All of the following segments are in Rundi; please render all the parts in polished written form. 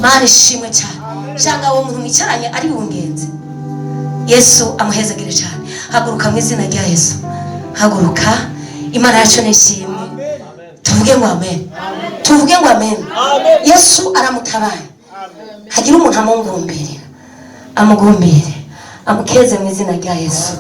Mana ishimwe cyane. Cyangwa uwo muntu mwicaranye ari bungenze. Yesu amuhezagire cyane. Haguruka mu izina rya Yesu. Haguruka. Imana yacu nishimwe. Tuvuge ngo amen. Tuvuge ngo amen. Yesu aramutabaye. Hagira umuntu amungomberera. Amugombere. Amukeze mu izina rya Yesu.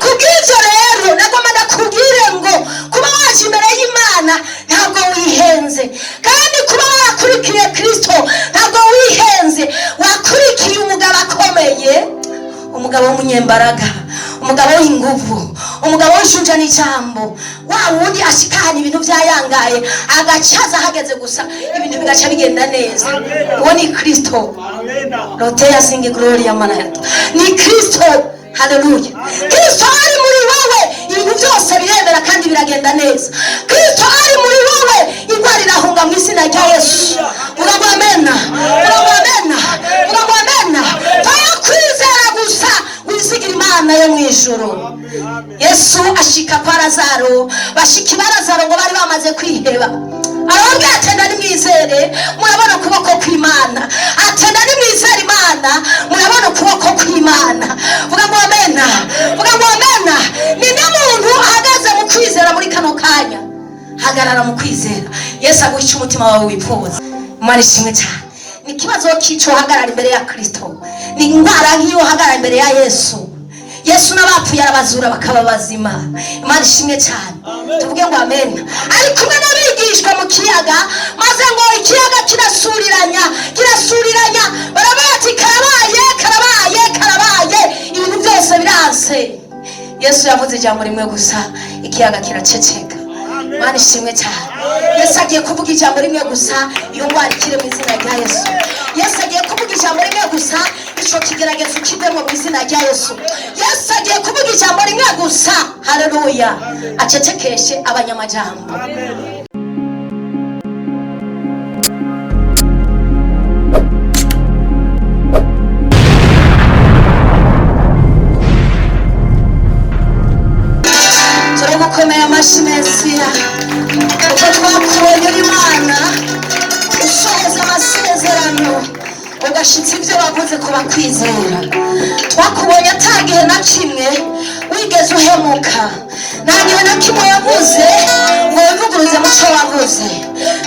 Kubw'ibyo rero nagomba kubwire ngo kuba waje imbere y'Imana ntabwo wihenze, kandi kuba wakurikiye Kristo ntabwo wihenze. Wakurikiye umugabo akomeye, umugabo w'umunyembaraga, umugabo w'inguvu, umugabo w'ishuja n'ijambo, wa wundi ashikana ibintu byayangaye agacaza hageze gusa ibintu bigaca bigenda neza. Uwo ni Kristo. Loteya singi gloria mana yato. Ni Kristo. Haleluya. Kristo ari muri wowe ibintu byose biremera kandi biragenda neza. Kristo ari muri wowe indwara irahunga mu izina rya Yesu. Urabamena. Urabamena. Urabamena. Kwizera gusa wisigira Imana yo mu ijuru. Yesu ashika kwa Lazaro, bashiki ba Lazaro ngo bari bamaze kwiheba. Arababwira ati ndani mwizere murabona ukuboko kw'Imana. Ati ndani mwizere Imana murabona ukuboko kw'Imana. Vuga ngo amena. Vuga ngo amena. Ni n'umuntu ahagaze mu kwizera muri kano kanya. Hagarara mu kwizera. Yesu aguha umutima wawe wifuza. Imana ishimwe cyane. Ni kibazo kico hagarara imbere ya Kristo. Ni indwara nk'iyo hagarara imbere ya Yesu. Yesu n'abapfuye arabazura bakaba bazima. Imana ishimwe cyane. Tuvuge ngo amen. Ari kumwe n'abigishwa mu kiyaga, maze ngo ikiyaga kirasuriranya. Baravuga ati karabaye. Ibintu byose biranse. Yesu yavuze ijambo rimwe gusa, ikiyaga kiraceceka. Imana ishimwe cyane. Yesu agiye kuvuga ijambo rimwe gusa, iyo ndwara ikire mu izina rya Yesu. Yesu agiye kuvuga ijambo rimwe gusa, ico kigeragezo kivemo mu izina rya Yesu. Yesu agiye kuvuga ijambo rimwe gusa, haleluya, acecekeshe abanyamajambo. Turagukomeye amashyi Mesiya, uko twakubonye uri Imana usohoza amasezerano ugashitsa ibyo wavuze ku bakwizera. Twakubonye atagihe na kimwe wigeze uhemuka, nta gihe na kimwe wavuze ngo wivuguruze mu cyo wavuze,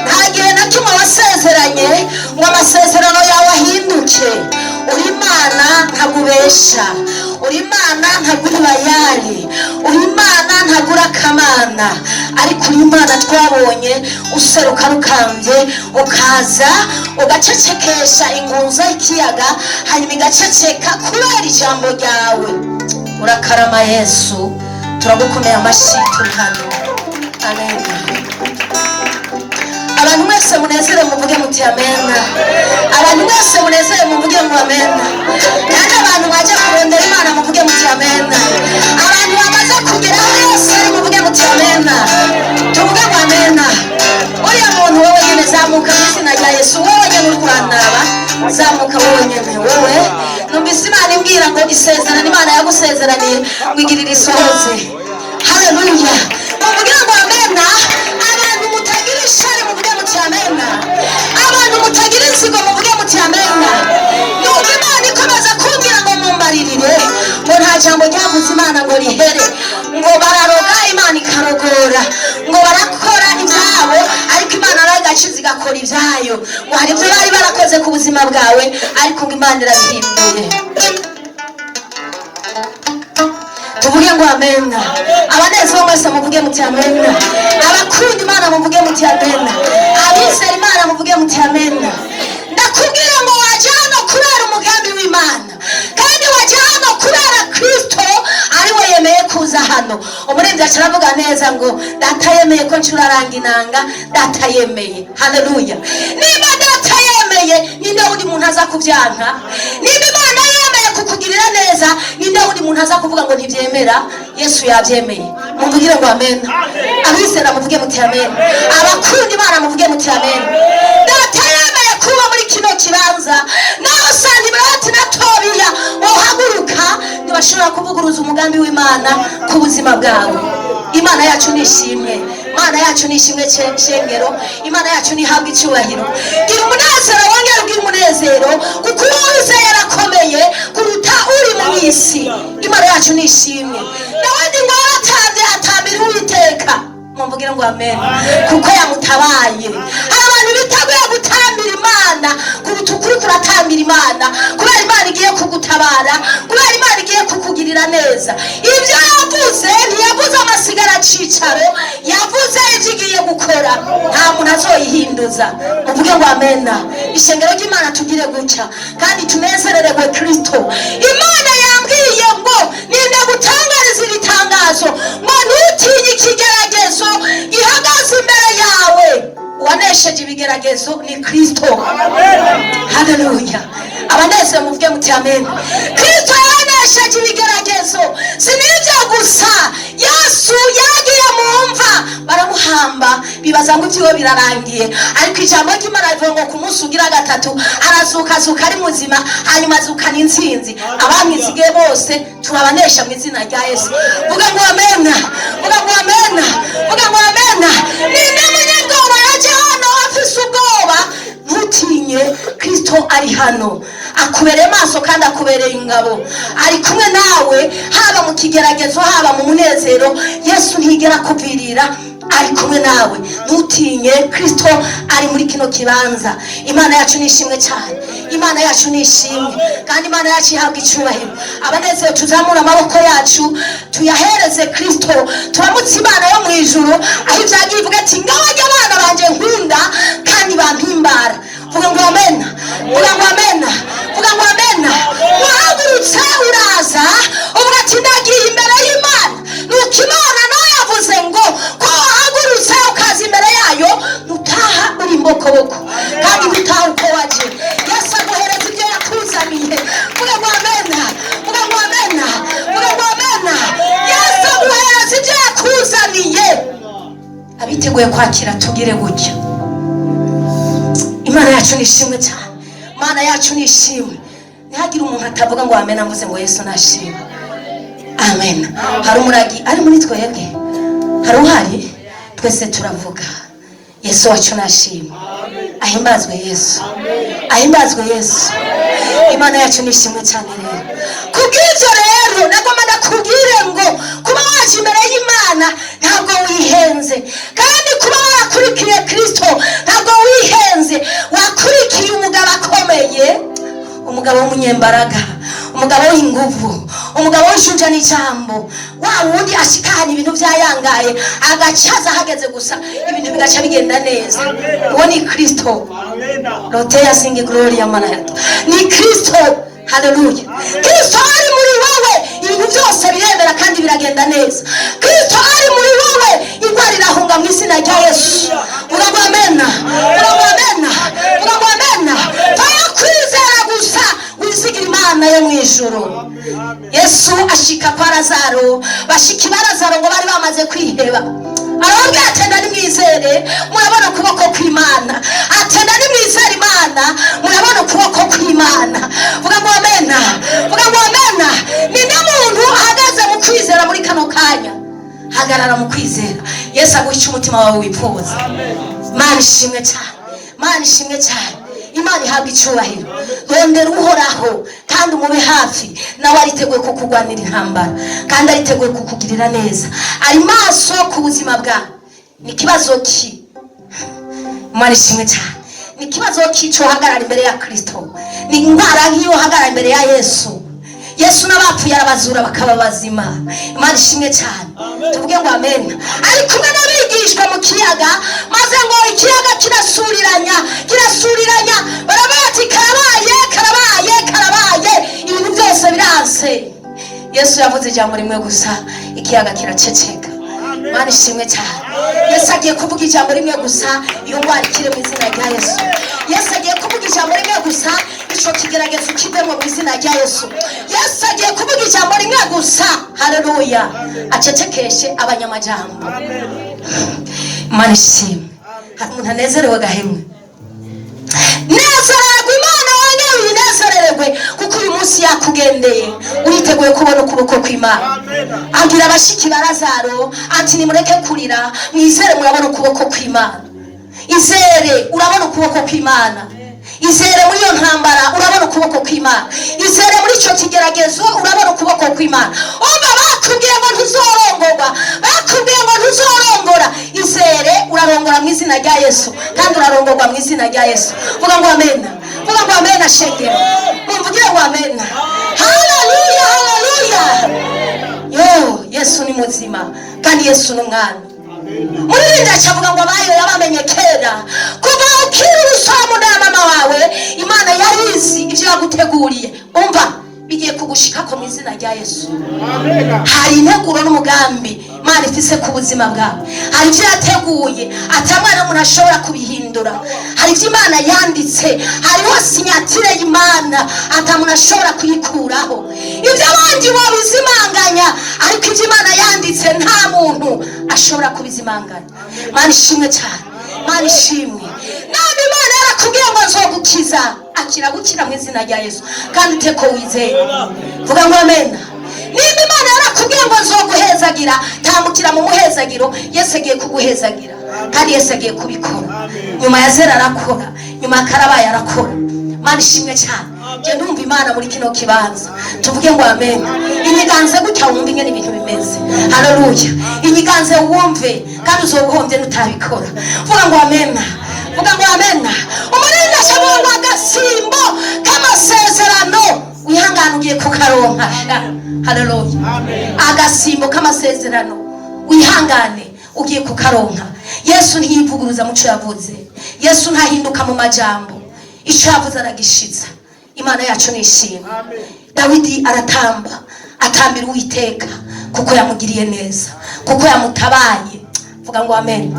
nta gihe na kimwe wasezeranye ngo amasezerano yawe ahinduke. Uri Imana ntabwo ubesha, uri Imana ntabwo uri bayari, uri Imana ntabwo uri akamana, ariko uri Imana twabonye useruka rukambye ukaza ugacecekesha ingunzo y'ikiyaga, hanyuma igaceceka kubera ijambo ryawe. Urakarama Yesu, turagukomeye amashyi turi hano. Amen. Abantu mwese munezere muvuge muti amen. Abantu mwese munezere muvuge ngo amen. Kandi abantu baje kurondera Imana muvuge muti amen. Abantu bamaze kugera Yesu muvuge muti amen. Tuvuge ngo amen. Uriya muntu wowe nyene zamuka mu izina rya Yesu. Wowe nyene uri kuranaba, zamuka wowe nyene. Wowe numvise Imana imbwira ngo isezerano Imana yagusezeraniye ngwigirira isohoze. Haleluya. Muvuge ngo amen. Abantu mutagira ishari muvuge muti amen. Abantu mutagira inzigo muvuge muti amen. Numva Imana ikomeza kumbwira ngo mumbaririre ngo nta jambo ryavuze Imana ngo rihere, ngo bararoga Imana ikarogora, ngo barakora ibyabo ariko Imana nayo igaciza igakora ibyayo, ngo hari ibyo bari barakoze ku buzima bwawe ariko ngo Imana irabihinduye. Tuvuge ngo amen. Abanezero mwese muvuge muti amen. Abakunda Imana muvuge muti amen. Abizera Imana muvuge muti amen. Ndakubwira ngo waje hano kubera umugambi w'Imana, kandi waje hano kubera Kristo ari we yemeye kuza hano. Umuririmbyi aravuga neza ngo data yemeye ko ncuraranga inanga, data yemeye. Haleluya. Niba data yemeye, ninde wundi muntu aza kubyanka? Niba Imana yemeye kukugirira neza, ninde wundi muntu aza kuvuga ngo ntibyemera? Yesu yabyemeye. Muvugire ngo amen. Abizera muvuge muti amen. Abakunda Imana muvuge muti amen. Data yemeye kuba muri kino kibanza, nawe Sanibati na Tobiya wohaguruka ntibashobora kuvuguruza umugambi w'Imana ku buzima bwawe. Imana yacu nishimye. Imana yacu nishimwe shengero, Imana yacu nihabwe icyubahiro. Gira umunezero, wongera ugira umunezero, kuko uwizeye yarakomeye kuruta uri mu isi. Imana yacu nishimwe. Dawidi ngo yaratanze atambira Uwiteka, mumvugira ngo amen, kuko yamutabaye. Abantu bitaguye gutambira Imana kuruta ukuri kuratambira Imana, kubera Imana igiye kugutabara, kubera Imana igiye kukugirira neza. Ibyo yavuze ntiyavuze amasigara cicaro, yavuze ibyo igiye gukora, nta muntu azoyihinduza. Muvuge ngo amen. Ishengero ry'Imana tugire gutya kandi tunezererwe Kristo. Imana yambwiye ngo ninde gutangariza ibitangazo, ngo ntutinye ikigeragezo gihagaze imbere yawe. Uwanesheje ibigeragezo ni Kristo. Haleluya. Abaneze muvuge muti amen. Kristo yanesheje ibigeragezo. Sinibyo gusa, Yesu yagiye mu mva baramuhamba, bibaza ngo ibyo birarangiye, ariko ijambo ry'Imana rivuga ngo ku munsi ugira gatatu arazuka ari muzima, hanyuma azukana intsinzi. Abamwizigiye bose turabanesha mu izina rya Yesu. Vuga ngo amen, vuga ngo amen, vuga ngo amen. Ninde munyabwoba yaje hano afise ubwoba? Ntutinye, Kristo ari hano, akubereye maso kandi akubereye ingabo, ari kumwe nawe haba mu kigeragezo haba mu munezero. Yesu ntigera kuvirira, ari kumwe nawe. Ntutinye, Kristo ari muri kino kibanza. Imana yacu nishimwe cyane, Imana yacu nishimwe, kandi Imana yacu ihabwa icyubahiro. Abanezero tuzamura amaboko yacu tuyahereze Kristo, turamutse Imana yo mu ijuru, aho ibyagiye ivuga ati ngabajya abana banje nkunda kandi bampimbara. Vuga ngo amen, vuga ngo amen, vuga ngo amen. Wahagurutse uraza uvuga ati ndagiye imbere y'Imana. Nuko Imana nawe yavuze ngo ko wahagurutse ukaza imbere yayo nutaha uri mbokoboko, kandi nutaha uko waje. Yesu aguhereza ibyo yakuzaniye. Vuga ngo amen, vuga ngo amen, vuga ngo amen. Yesu aguhereza ibyo yakuzaniye. Abiteguye kwakira tugire gutyo. Imana yacu nishimwe cyane, Imana yacu nishimwe. Ntihagire umuntu atavuga ngo amen avuze ngo Yesu nashimwe. Amen. Hari umuragi ari muri twebwe, hari uhari, twese turavuga Yesu wacu nashimwe. Ahimbazwe Yesu, ahimbazwe Yesu. Imana yacu nishimwe cyane rero. Kubw'ibyo rero nagomba ndakubwire ngo kuba waje imbere y'Imana ntabwo wihenze, kandi kuba wakurikiye Kristo ntabwo wihenze. Wakurikiye umugabo akomeye, umugabo w'umunyembaraga, umugabo w'inguvu, umugabo w'ishuja n'ijambo, wa wundi ashikana ibintu byayangaye agacaza hageze gusa ibintu bigaca bigenda neza. Uwo ni Kristo. Loteya singi gloria mana yato ni Kristo. Haleluya. Kristo ari muri wowe, ibintu byose biremera kandi biragenda neza. Kristo ari muri wowe, indwara irahunga mu izina rya Yesu. Vuga ngo amen, vuga ngo amen, vuga ngo amen. Kwizera gusa wisigira Imana yo mu ijuru. Yesu ashika kwa Lazaro, bashika Lazaro ngo bari bamaze kwiheba. Arababwira ati nimwizere murabona ukuboko kw'Imana. Ati nimwizere Imana murabona ukuboko kw'Imana. Vuga ngo amen, vuga ngo amen. Ninde muntu ahagaze mu kwizera muri kano kanya? Hagarara mu kwizera. Yesu aguha umutima wawe wipfuza. Imana ishimwe cyane, Imana ishimwe cyane. Imana ihabwa icyubahiro. Rondera uhoraho kandi umube hafi, nawe ariteguye kukugwanira intambara kandi ariteguye kukugirira neza. Ari maso ku buzima bwawe. Ni kibazo ki? Imana ishimwe cyane. Ni kibazo ki cyo hagarara imbere ya Kristo? Ni indwara nk'iyo hagarara imbere ya Yesu. Yesu n'abapfuye arabazura bakaba bazima. Imana ishimwe cyane. Tuvuge ngo amen. Ari kumwe n'abigishwa mu kiyaga, maze ngo ikiyaga kirasuriranya, kirasuriranya. Baravuga ati karabaye, karabaye, karabaye. Ibintu byose biranse. Yesu yavuze ijambo rimwe gusa, ikiyaga kiraceceka. Imana ishimwe cyane. Yesu agiye kuvuga ijambo rimwe gusa, iyo ndwara ikire mu izina rya Yesu. Yesu agiye kuvuga ijambo rimwe gusa, ico kigeragezo kivemo mu izina rya Yesu. Yesu agiye kuvuga ijambo rimwe gusa, haleluya, acecekeshe abanyamajambo. Imana ishimwe. Hari umuntu anezerewe gahemwe. Nezererwe Imana, wongere uyinezererwe, kuko uyu munsi munsi yakugendeye uriteguye kubona ukuboko kw'Imana. Abwira abashiki ba Lazaro ati nimureke kurira, mwizere murabona ukuboko kw'Imana. Izere urabona ukuboko kw'Imana. Izere muri iyo ntambara urabona ukuboko kw'Imana. Izere muri icyo kigeragezo urabona ukuboko kw'Imana. Umva bakubwiye ngo ntuzorongorwa, bakubwiye ngo ntuzorongora. Izere urarongora mu izina rya Yesu, kandi urarongorwa mu izina rya Yesu. Vuga ngo amen. Vuga ngo amen ashengero. Mumvugire ngo amen. Haleluya, haleluya. Yo, Yesu ni muzima kandi Yesu ni umwana. Muri Linda cyavuga ngo abayo yabamenye kera kuva ukiri urusamu na mama wawe Imana yarizi ibyo yaguteguriye. Umva bigiye kugushika ko mu izina rya Yesu. Hari integuro n'umugambi Imana ifise ku buzima bwawe. Hari ibyo yateguye atamwana umuntu ashobora kubihindura. Hari ibyo Imana yanditse, hariho sinyatire y'Imana atamuntu ashobora kuyikuraho. Ibyo abandi babizimanganya, ariko ibyo Imana yanditse nta muntu ashobora kubizimanganya. Imana ishimwe cyane, Imana ishimwe. Nabi Imana yarakubwiye ngo nzogukiza, akira gukira mu izina rya Yesu, kandi uteko wizeye. Vuga ngo amen. Niba Imana yarakubwiye ngo nzoguhezagira, tambukira mu muhezagiro. Yesu agiye kuguhezagira, kandi Yesu agiye kubikora. Nyuma ya Zera arakora, nyuma ya Karabaye arakora. Imana ishimwe cyane. Je ndumva Imana muri kino kibanza. Tuvuge ngo amen. Inyiganze gutya wumva ingene ibintu bimeze. Haleluya. Inyiganze wumve kandi uzobuhombye nutabikora. Vuga ngo amen. Vuga ngo amen. Umurinda shabonga agasimbo k'amasezerano wihangana ugiye kukaronka. Haleluya. Agasimbo k'amasezerano wihangane ugiye kukaronka. Yesu ntiyivuguruza muco yavuze. Yesu ntahinduka mu majambo. Icyo yavuze aragishitsa. Imana yacu nishimye. Dawidi aratamba, atambira Uwiteka kuko yamugiriye neza, kuko yamutabaye. Vuga ngo amen.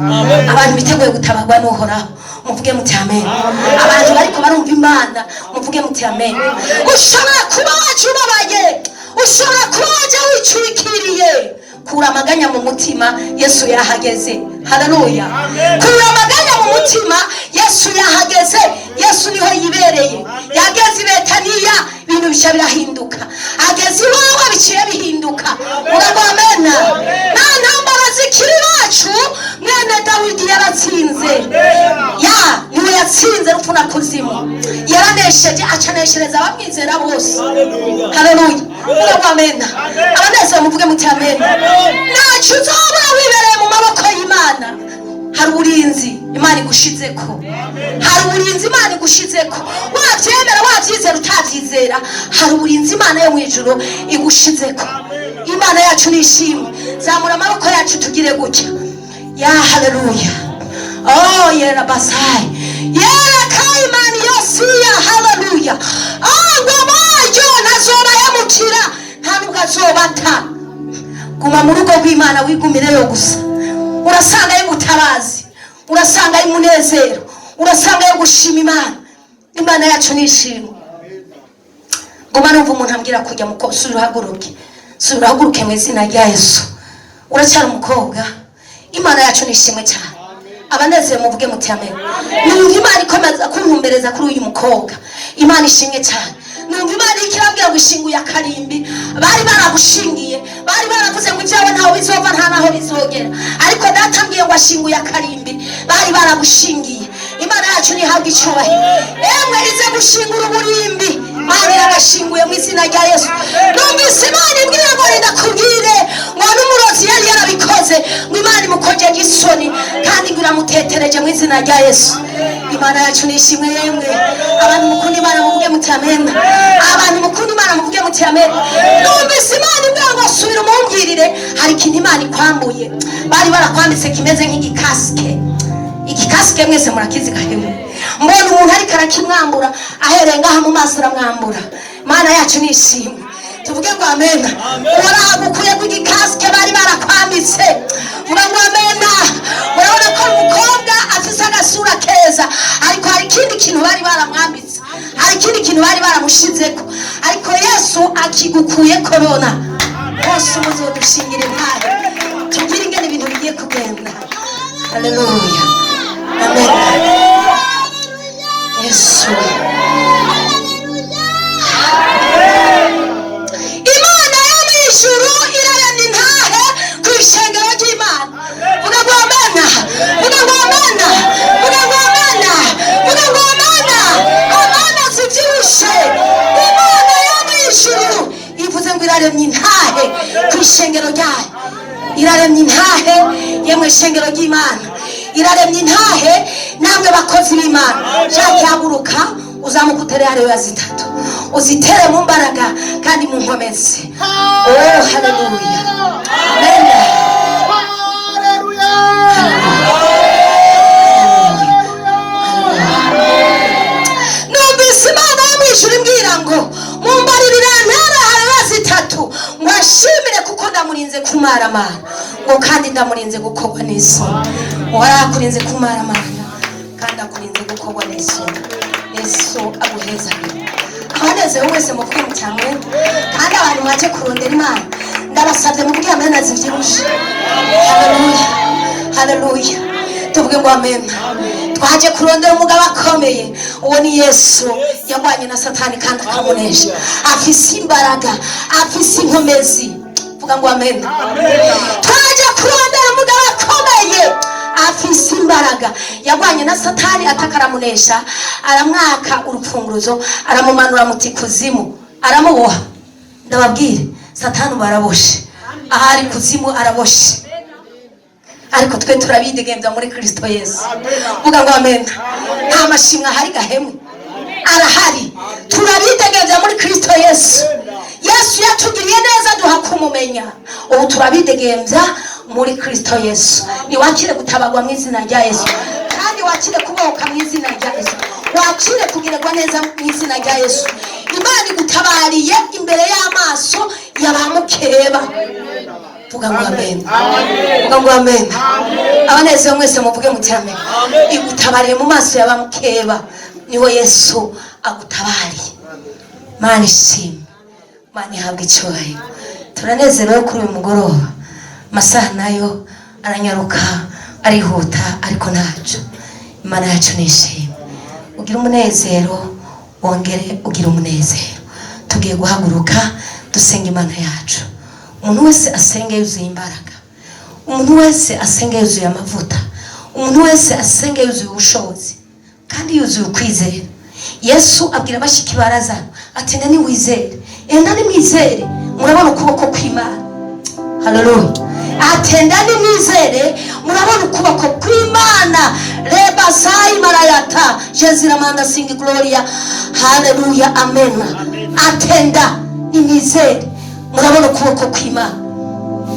Abantu biteguye gutabagwa n'Uhoraho muvuge muti amen. Abantu bariko barumva Imana muvuge muti amen. Ushobora kuba wacubabaye, ushobora kuba waje wicurikiriye. Kura amaganya mu mutima, Yesu yahageze. Haleluya. Kura amaganya mu mutima, Yesu yahageze. Yesu niho yibereye. Yageze i Betaniya, ibintu bisha birahinduka. Ageze iwawe biciye bihinduka. Urago amena. Nta ntambara zikiri bacu, mwene Dawidi yaratsinze. Ya niwe yatsinze rupfu na kuzimu. Yaranesheje, acaneshereza abamwizera bose. Haleluya. Urago amena. Abanezero muvuge muti amen. Nacu uzobura wibereye mu maboko y'Imana. Hari uburinzi Imana igushizeko. Hari uburinzi Imana igushizeko. Wavyemera wavyizera utavyizera, hari uburinzi Imana yo mwijuru igushizeko. Imana yacu nishimwe. Zamura amaboko yacu tugire gutya. Ya haleluya. Oh yera basai. Yera kaimani yosiya haleluya. Ngoma yo nazoba yamukira nta nubwo azobata. Guma mu rugo rw'Imana wigumireyo gusa. Urasanga y'ubutabazi, urasanga y'umunezero, urasanga yo gushima Imana. Imana yacu nishimwe. Guma numva umuntu ambwira kujya mu suruhaguruke. Suruhaguruke mu izina rya Yesu. Uracyari umukobwa. Imana yacu nishimwe cyane. Abanezero muvuge muti amen. Numva Imana ikomeza kuntumbereza kuri uyu mukobwa. Imana ishimwe cyane. Numva Imana ikirambwira gushinguye akarimbi. Bari baragushingiye, bari baravuze ngo ibyawe ntaho bizova nta naho bizogera, ariko data ambwiye ngo ashinguye akarimbi. Bari baragushingiye. Imana yacu nihabwa icyubahiro. Emwe ize gushingura uburimbi, Imana yarashinguye mu izina rya Yesu. Numvise Imana imbwira ngo ndakubwire ngo n'umurozi yari yarabikoze, ngo Imana imukojeje isoni kandi ngo iramutetereje mu izina rya Yesu. Imana yacu nishimwe. Yemwe abantu mukunda Imana muvuge muti amen. Abantu mukunda Imana muvuge muti amen. Numvise Imana imbwira ngo subira umumbwirire hari ikintu Imana ikwambuye. Bari barakwambitse kimeze nk'igikasike. Igikasike mwese murakizi gahemu. Mbona umuntu ariko arakimwambura, ahereye ngaha mu maso aramwambura. Imana yacu nishimwe. Tuvuge ngo amen. Warahagukuye ku gikasike bari barakwambitse. Vuga ngo amen. Urabona ko umukobwa afise agasura keza, ariko hari ikindi kintu bari baramwambitse, hari ikindi kintu bari baramushizeko, ariko Yesu akigukuye korona. Bose muzodushingira intare, tugire ingene ibintu bigiye kugenda. Haleluya. Amen. Yesu. Haleluya. iraremye intahe yemwe shengero ry'Imana, iraremye intahe namwe bakozi b'Imana. Shaka haguruka uzamuka utere haleluya zitatu, uzitere mu mbaraga kandi mu nkomezi. Oh haleluya, amen. Numvise Imana yo mw'ijuru imbwira ngo mumbaririra ntara haleluya zitatu, mwashimire kuko ndamurinze kumaramara, ngo kandi ndamurinze gukorwa n'isoni. Warakurinze kumaramara kandi akurinze gukorwa n'isoni. Yesu aguheza abanezerewe wese muvuge mu cyane, kandi abantu mwaje kurondera Imana ndabasabye muvuge amen azivyibushe. Haleluya, haleluya, tuvuge ngo amen. Twaje kurondera umugabo akomeye, uwo ni Yesu yagwanye na Satani kandi akamunesha, afise imbaraga, afise inkomezi. Vuga ngo amen. Twaje kurondera umugabo akomeye, afise imbaraga, yagwanye na Satani atakaramunesha, aramwaka urupfunguruzo, aramumanura muti kuzimu, aramuboha. Ndababwire Satani baraboshe, ahari kuzimu araboshe, ariko twe turabidegembya muri Kristo Yesu. Vuga ngo amen. Nta mashimwe ahari gahemwe, arahari. Turabidegembya muri Kristo Yesu. Yesu yatugiriye neza duha kumumenya, ubu turabidegembya muri Kristo Yesu. Ni wakire gutabagwa mu izina rya Yesu, kandi wakire kubohoka mu izina rya Yesu, wakire kugirirwa neza mu izina rya Yesu. Imana igutabariye imbere y'amaso y'abamukeba. Vuga ngo amen. Vuga ngo amen. Abanezerewe mwese muvuge muterame. Igutabariye mu maso y'abamukeba, niho Yesu agutabariye. Mana ishimwe, Mana ihabwe icyubahiro. Turanezerewe kuri uyu mugoroba, amasaha nayo aranyaruka arihuta, ariko ntaco. Imana yacu nishimwe. Ugira umunezero, wongere ugira umunezero. Tugiye guhaguruka dusenga Imana yacu. Umuntu wese asenge yuzuye imbaraga, umuntu wese asenge yuzuye amavuta, umuntu wese asenge yuzuye ubushobozi kandi yuzuye ukwizera. Yesu abwira abashiki barazana ati nani wizere, nani mwizere, murabona ukuboko kw'Imana. Haleluya. Atenda ni mwizere, murabona ukuboko kw'Imana. Reba sai marayata jezira manda singi gloria. Haleluya, amen. Atenda ni mwizere, murabona ukuboko kw'Imana.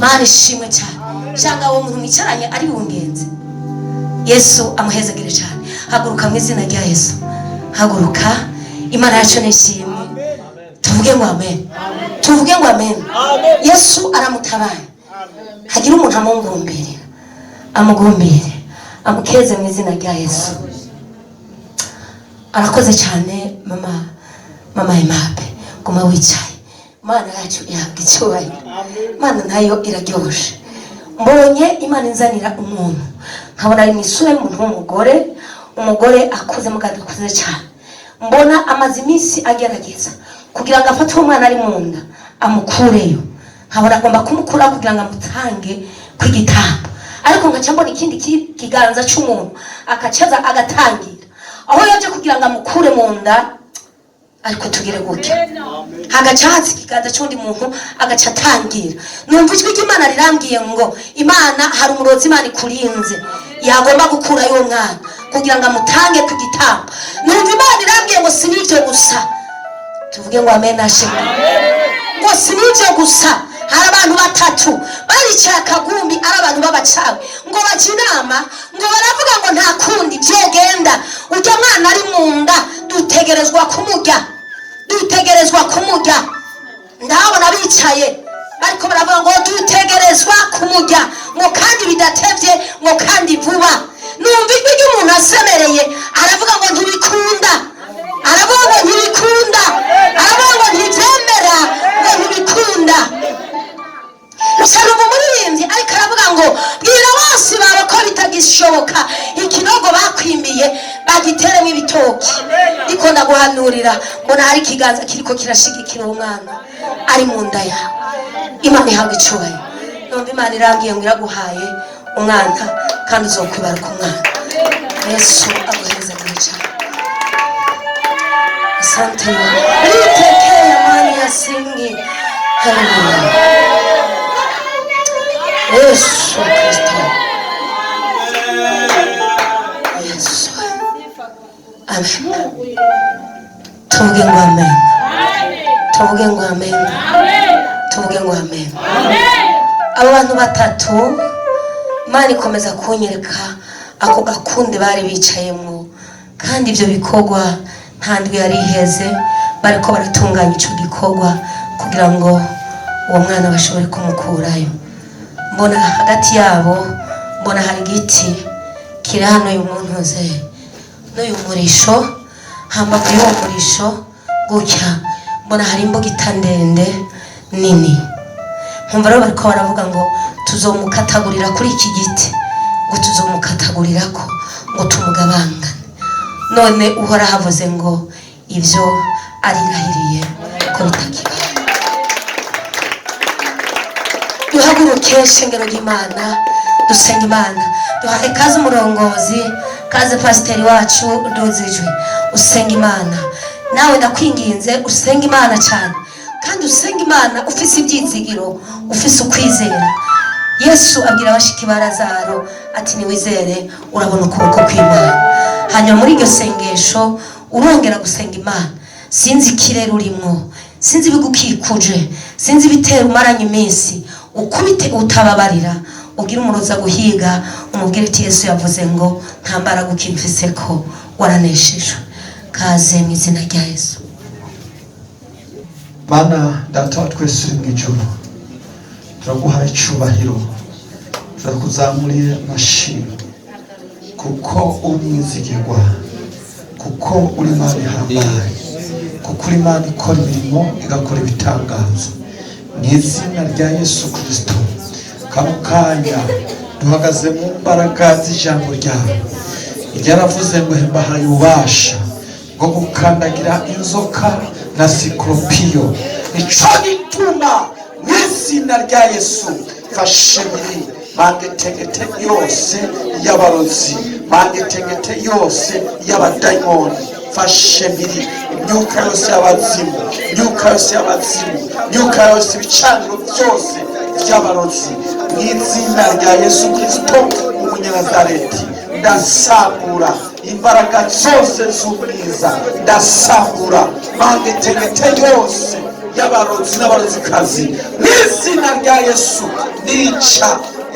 Mana ishimwe cyane. Shanga wo muntu mwicaranye ari bungenze, Yesu amuhezagire cyane. Haguruka mu izina rya Yesu, haguruka. Imana yacu nishimwe. Tuvuge ngo amen. Tuvuge ngo amen. Yesu aramutabaye, hagira umuntu amungumbirira, amugumbire, amukeze mu izina rya Yesu. Arakoze cyane mama Aimable, guma wicaye. Imana yacu ihabwa icyubahiro, Imana nayo iraryoshe. Mbonye Imana inzanira umuntu, nkabona ari misura y'umuntu w'umugore, umugore akuze muganda akuze cyane. Mbona amazi iminsi agerageza kugira ngo afate umwana ari mu nda amukureyo, nkabona agomba kumukura kugira ngo amutange kw'igitambo, ariko ngaca mbona ikindi kiganza cy'umuntu akacaza agatangira aho yaje kugira ngo amukure mu nda, ariko tugire gutya hagacaza ikiganza cy'undi muntu agaca atangira. Numva ijwi ry'Imana rirambwiye ngo Imana hari umurozi Imana ikurinze yagomba gukura y'uwo mwana kugira ngo amutange ku gitambo. Numva Imana irambwiye ngo sinivyo gusa. Tuvuge ngo amen ashimwe. Ngo sinivyo gusa, hari abantu batatu baricaye akagumbi, ari abantu b'abacawe, ngo baje inama, ngo baravuga ngo nta kundi byogenda, ujya mwana ari mu nda dutegerezwa kumurya, dutegerezwa kumurya. Ndabona bicaye bariko baravuga ngo dutegerezwa kumurya, ngo kandi bidatevye, ngo kandi vuba. Numva ijwi ry'umuntu asemereye aravuga ngo ntibikunda, aravuga ngo ntibikunda, aravuga ngo ntivyemera, ngo ntibikunda. Usanumva umuririmbyi ariko aravuga ngo bwira bose bawe ko bitagishoboka, ikinogo bakwimbiye bagiteremo ibitoki. Ndiko ndaguhanurira, mbona hari ikiganza kiriko kirashigikira umwana ari mu nda yawe. Imana ihabwa icyubahiro. Numva Imana irambwiye ngo iraguhaye umwana kandi uzokwibaruka umwana. Yesu aguheze cyane. Asante Ritekeye amani ya singi. Haleluya. Yesu Kristo. Yesu. Amen. Tuvuge ngo amen. Tuvuge ngo amen. Tuvuge ngo amen. Abo bantu batatu Imana ikomeza kunyereka ako gakunde bari bicayemo, kandi ibyo bikorwa nta ndwi yari iheze bariko baratunganya ico gikorwa kugira ngo uwo mwana bashobore kumukurayo. Mbona hagati yabo, mbona hari igiti kiri hano uyu muntu ze n'uyu murisho, hambavu y'uwo murisho gutya mbona hari imbugita ndende nini. Nkumva rero bariko baravuga ngo tuzomukatagurira kuri iki giti, ngo tuzomukatagurirako ngo tumugabangane. None uhora havuze ngo ibyo arirahiriye ko bitakira. Duhaguruke shengero ry'Imana, dusenga Imana. Duhaye kazi umurongozi, kazi pasiteri wacu Dozijwe. Usenga Imana. Nawe ndakwinginze usenga Imana cyane, kandi usenga Imana ufise ibyizigiro, ufise ukwizera. Yesu abwira abashiki ba Lazaro ati niwizere urabona ukuboko kw'Imana. Hanyuma muri iryo sengesho urongera gusenga Imana. Sinzi ikirere urimo, sinzi ibigukikuje, sinzi ibitera umaranye iminsi, ukubite utababarira, ubwire umuroza guhiga, umubwire ati Yesu yavuze ngo nta mbaraga ukimfise ko waraneshejwe. Kaze mu izina rya Yesu. Mana data wa twese uri mu ijuru, turaguhaye icyubahiro, turakuzamuriye amashimwe kuko uri mwizigirwa, kuko uri Imana ihambaye, kuko uri Imana ikora imirimo igakora ibitangaza. Mu izina rya Yesu Kristo, kano kanya duhagaze mu mbaraga z'ijambo ryawe. Ryaravuze ngo mbahaye ububasha bwo gukandagira inzoka na sikoropiyo. Nico gituma mu izina rya Yesu fashe biri mangetegete yose y'abarozi, mangetegete yose y'abadayimoni, fashe biri imyuka yose y'abazimu, imyuka yose y'abazimu, imyuka yose ibicaniro byose by'abarozi. Mu izina rya Yesu Kristo umunyanazareti, ndasambura imbaraga zose z'ubwiza, ndasambura mangetegete yose y'abarozi n'abarozikazi. Mu izina rya Yesu nica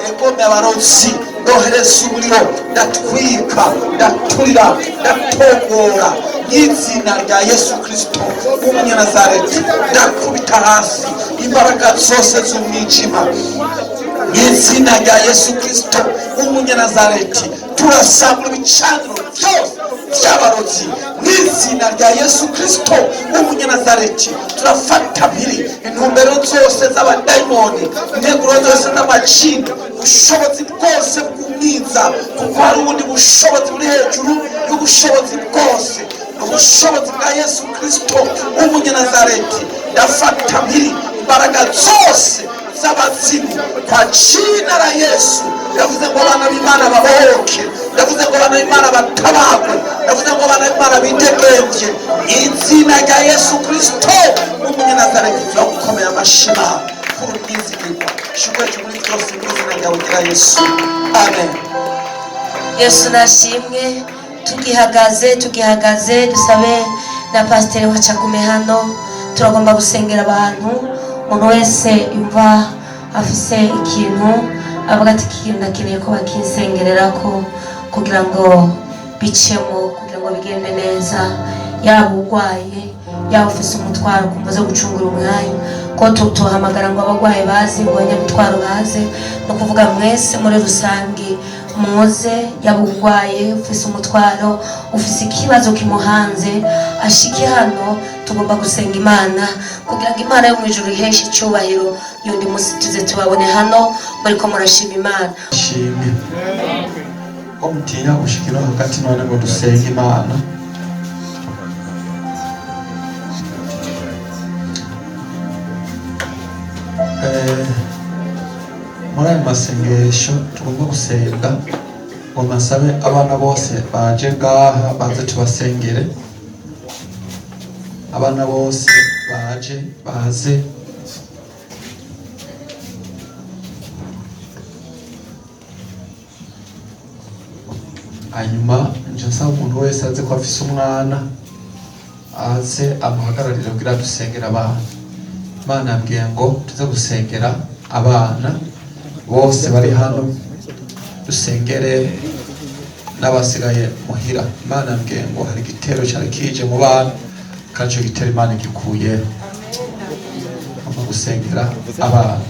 egome abarozi, ndohereza umuriro, ndatwika, ndaturira, ndatongora. Mu izina rya Yesu Kristo w'umunyanazareti, ndakubita hasi imbaraga zose z'umwijima. Mu izina rya Yesu Kristo w'umunyanazareti, turasambura ibicaniro byose by'abarozi. Mu izina rya Yesu Kristo w'umunyanazareti, turafata mpiri intumbero zose z'abadayimoni, integuro zose z'amacini, ubushobozi bwose bw'umwiza, kuko hari ubundi bushobozi buri hejuru y'ubushobozi bwose. Ubushobozi bwa Yesu Kristo w'umunyanazareti, ndafata mpiri imbaraga zose z'abazimu kwa jina la Yesu. Ndavuze ngo abana b'Imana babohoke, ndavuze ngo abana b'Imana batabagwe, ndavuze ngo abana b'Imana bitegembye. Izina rya Yesu Kristo w'umunyanazareti, turagukomeye amashima kuri mwizigirwa. Shukwe muri byose mu izina ryawe rya Yesu. Amen. Yesu nashimwe. Tugihagaze dusabe na pasiteri wacagume hano. Turagomba gusengera abantu. Umuntu wese yumva afise ikintu avuga ati ikintu ndakeneye ko bakinsengerera ko kugira ngo bicemo, kugira ngo bigende neza, yaba urwaye, yaba ufise umutwaro kumva gucungura umwanya, ko tuhamagara ngo abagwaye bazi, ngo abanyamutwaro baze, no kuvuga mwese muri rusange muze, yaba urwaye, ufise umutwaro, ufise ikibazo kimuhanze, ashike hano. Tugomba gusenga Imana kugira ngo Imana yo mu ijuru iheshe icyubahiro. Yundi munsi tuze tubabone hano bariko murashima Imana. Shimwe ko mutinya gushikira hagati none ngo dusenge Imana. Muri aya masengesho tugomba gusenga ngo nasabe abana bose baje ngaha baze tubasengere. Abana bose baje baze hanyuma nje nsaba umuntu wese aze ko afise umwana aze amuhagararire kugira dusengera abana. Imana yambwiye ngo tuze gusengera abana bose bari hano, dusengere n'abasigaye muhira. Imana yambwiye ngo hari igitero cyari kije mu bana kandi icyo gitero Imana igikuyeho. Ngomba gusengera abana.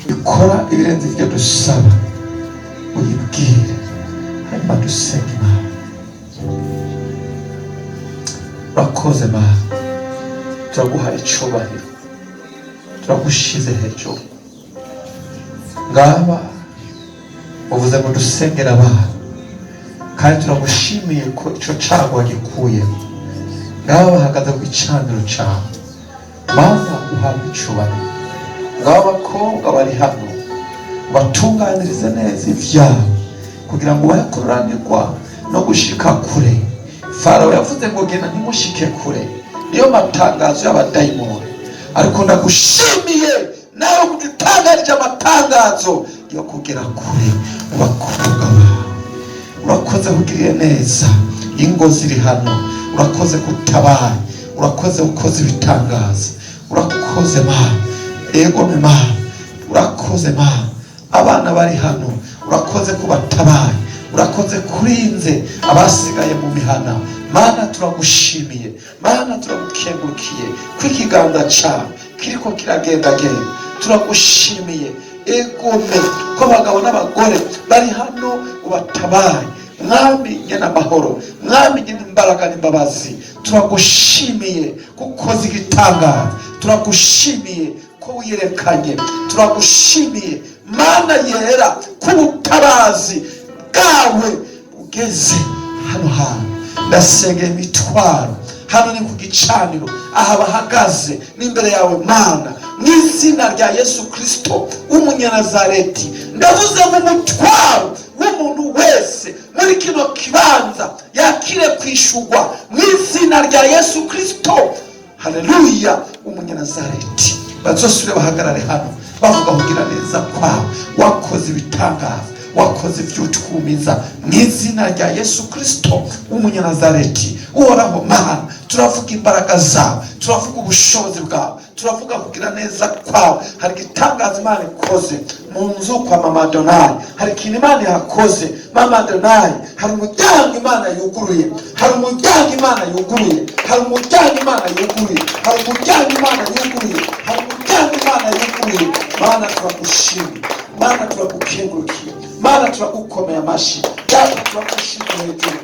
Ikora ibirenze ibyo dusaba uyibwire, hanyuma dusenge Imana. Urakoze Mana, turaguha icyubahiro, turagushize hejuru. Ngaba uvuze ngo dusengera abana, kandi turagushimiye ko icyo cyago wagikuyemo. Ngaba bahagaze ku gicaniro cyawe, Mana uhabwe icyubahiro. Ngaba abakobwa bari hano, batunganirize neza ibyawe kugira ngo bahe kuranirwa no gushika kure. Farawo yavuze ngo genda ntimushike kure, niyo matangazo y'abadayimoni. Ariko ndagushimiye nawe kudutangarije amatangazo yo kugera kure mu bakobwa bawe. Urakoze kugiriye neza ingo ziri hano, urakoze gutabara, urakoze gukoza ibitangaza, urakoze Mana. Ego Mana, urakoze Mana. Abana bari hano urakoze kubatabara, urakoze kurinze abasigaye mu mihana. Mana turagushimiye, Mana turagukengurukiye ko ikiganza cyawe kiriko kiragendagenda. Turagushimiye egome ko abagabo n'abagore bari hano ubatabare. Mwami nyina amahoro, Mwami nyina imbaraga n'imbabazi, turagushimiye kukoza igitangaza, turagushimiye ko wiyerekanye, turagushimiye Mana yera ko ubutabazi bwawe ugeze hano hantu. Ndasengera imitwaro hano ni ku gicaniro, aha bahagaze n'imbere yawe Mana, mu izina rya Yesu Kristo w'Umunyanazareti. Ndavuze ngo umutwaro w'umuntu wese muri kino kibanza yakire kwishurwa mu izina rya Yesu Kristo. Haleluya. Umunyanazareti bazosubire bahagarare hano bavuga kugira neza kwawe. Wakoze ibitangaza, wakoze iby'utwumiza mu izina rya Yesu Kristo w'Umunyanazareti. Uhoraho Mana, turavuga imbaraga zawe, turavuga ubushobozi bwawe, turavuga kugira neza kwawe. Hari igitangaza Imana ikoze mu nzu kwa Mama Adonai, hari ikintu Imana yakoze Mama Adonai. Hari umuryango Imana yuguruye, hari umuryango Imana yuguruye, hari umuryango Imana yuguruye, hari umuryango Imana yuguruye, hari umuryango Imana yuguruye. Mana turagushimye, Mana turagukengurukiye, Mana turagukomeye amashyi, Data turagushimye hejuru.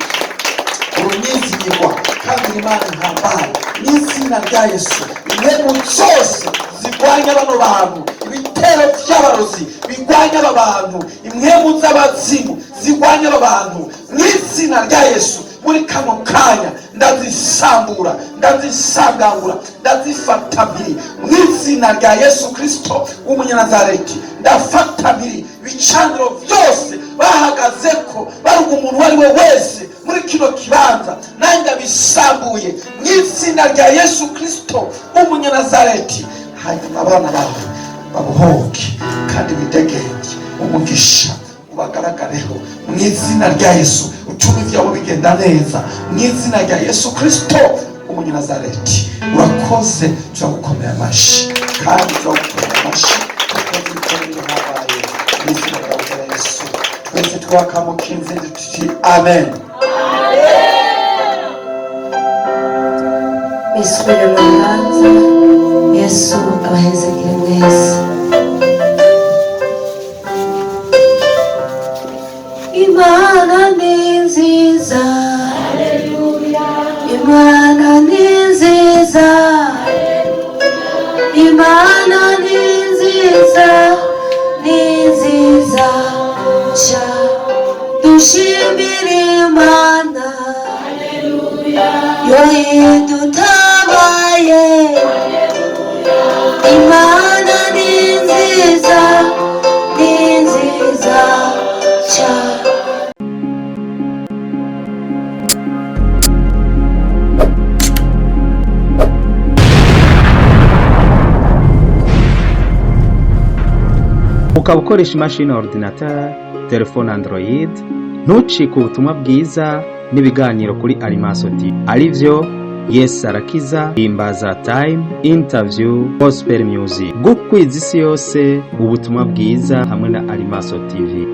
Urunizigirwa kandi Imana ntambaye mu izina rya Yesu. Intego zose zirwanya bano bantu, ibitero by'abarozi birwanya aba bantu, impwemu z'abazimu zirwanya aba bantu mu izina rya Yesu. Muri kano kanya ndazisambura, ndazisangangura, ndazifata mpiri mu izina rya Yesu Kristo w'Umunyanazareti. Ndafata mpiri ibicaniro byose bahagaze ko baruga umuntu uwo ari we wese muri kino kibanza, nanjye ndabisambuye mu izina rya Yesu Kristo w'Umunyanazareti. Hanyuma abana bawe babuhoke kandi bidegembye, umugisha ubagaragareho mu izina rya Yesu. Utume ibyabo bigenda neza mu izina rya Yesu Kristo w'Umunyanazareti. Urakoze, turagukomera amashyi kandi turagukomera amashyi kuko ibikorwa habaye mu izina rya Yesu. Twese twakamukinze tuti amen. Bisubire mu bibanza. Yesu abahezekere mwese. Imana ni nziza, haleluya. Imana ni nziza, haleluya. Imana ni nziza, ni nziza cha dushimire Imana, haleluya. Yo idutabaye, haleluya. Imana ni nziza, ni nziza cha. ukaba ukoresha imashini ordinateur, telefone Android, ntucike ubutumwa bwiza n'ibiganiro kuri Alimaso TV arivyo Yes Arakiza, Himbaza Time, Interview, Gospel Music. Gukwiza isi yose ubutumwa bwiza hamwe na Alimaso TV.